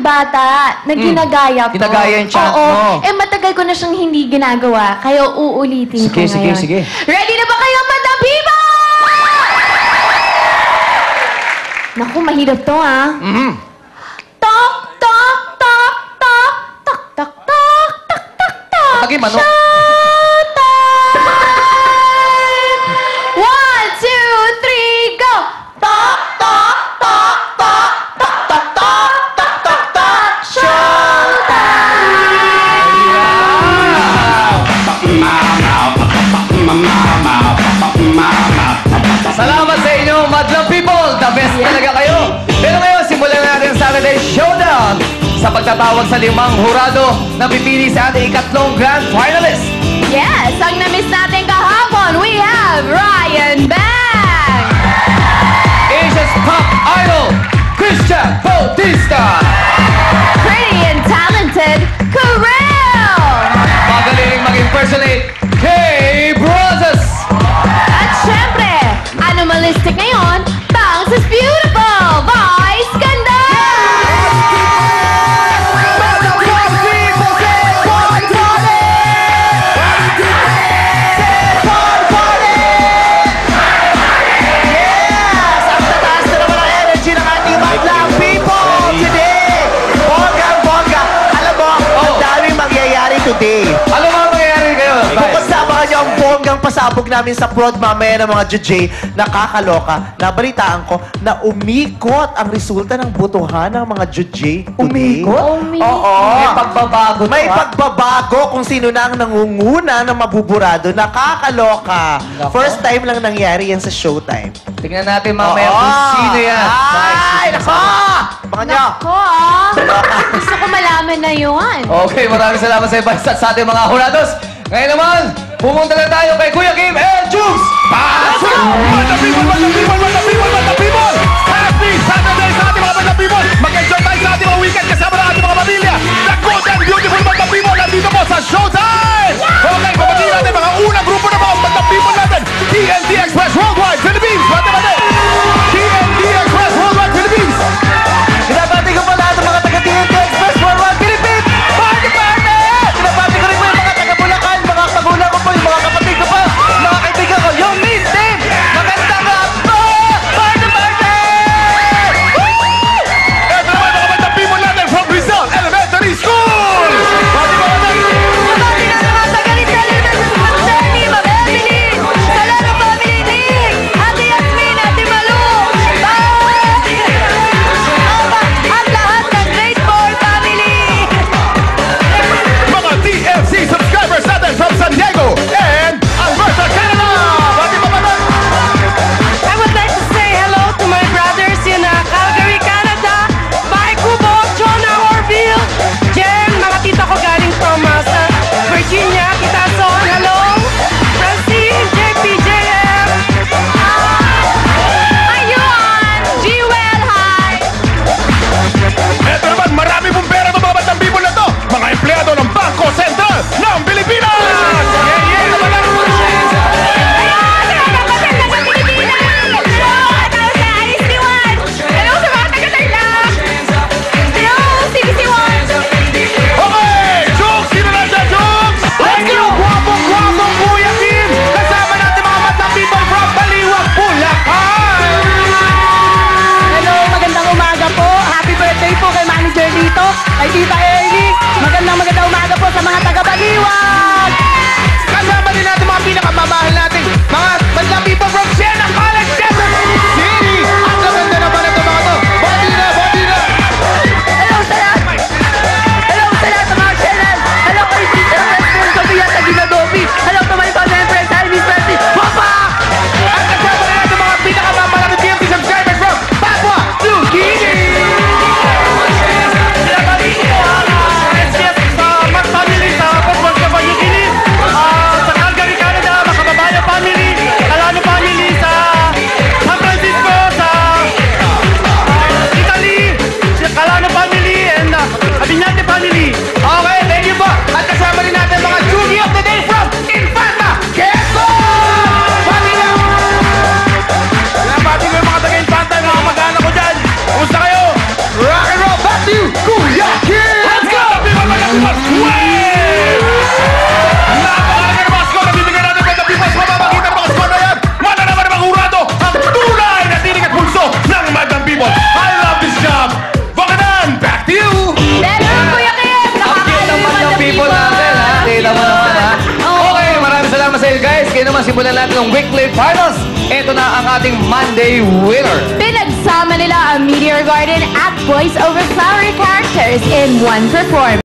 bata na ginagaya ko. Ginagaya yung chant mo. Eh, matagal ko na siyang hindi ginagawa. Kaya uulitin ko ngayon. Sige. Ready na ba kayo, Madam People? Naku, mahirap to, ha? Tok, tok, tok, tok, tok, tok, tok, tok, tok, tok. Pagi, manok. Showtime! 1, 2, 3, go! Tok, tok, tok, tok, tok, tok, tok, tok, tok, tok, showtime! Salamat sa inyo, Madlang People! The best talaga kayo! Pero ngayon, simulan natin sa Saturday Showdown sa pagtatawag sa 5 hurado na pipili sa ating ikatlong grand finalist. Yes, ang na-miss natin kahapon, we have Ryan Bang! Asia's Pop Idol, Christian Bautista! Pretty and talented, Karel! Magaling mag-impersonate, Kay Brazos! At syempre, animalistic ngayon, Bangs is Beautiful, Vice Ganda! Today. Ano mga mangyayari kayo? Bukod sa abangan niyo ang bonggang pasabog namin sa prod mamaya ng mga DJ, nakakaloka, nabalitaan ko na umikot ang resulta ng botohan ng mga DJ today. Oo. May pagbabago. May pagbabago kung sino na ang nangunguna ng mabuburado. Nakakaloka. Nako. First time lang nangyari yan sa Showtime. Tingnan natin mamaya kung sino yan. Ay, nako! Abangan niyo. Nako, gusto ko malaman na yun. Okay, maraming salamat sa Vice at sa ating mga hurados. Ngayon naman, pumunta na tayo kay Kuya Kim and Jugs! Pasok! Mata people! Happy Saturday sa ating mga Mata people! Mag-enjoy tayo sa ating mga weekend kasama ng ating mga pamilya! The good and beautiful Mata people nandito po sa Showtime! Okay, papatiin natin mga unang grupo na mga Mata people natin! TNT Express Worldwide Philippines! Mata! TNT Express Worldwide Philippines! Pinabati ko pa lahat ng mga taga-TNT Express Worldwide Philippines! Party! Pinabati ko rin po yung mga taga-Bulacan, mga kagulang ko po, yung mga kapatid ko po, mga kaibigan ko, yung Miss Team! Maganda nga po! Party! Ito naman dahil guys, kayo naman simulan natin ng weekly finals. Ito na ang ating Monday winner. Pinagsama nila ang Meteor Garden at Voice Over Flower characters in one performance.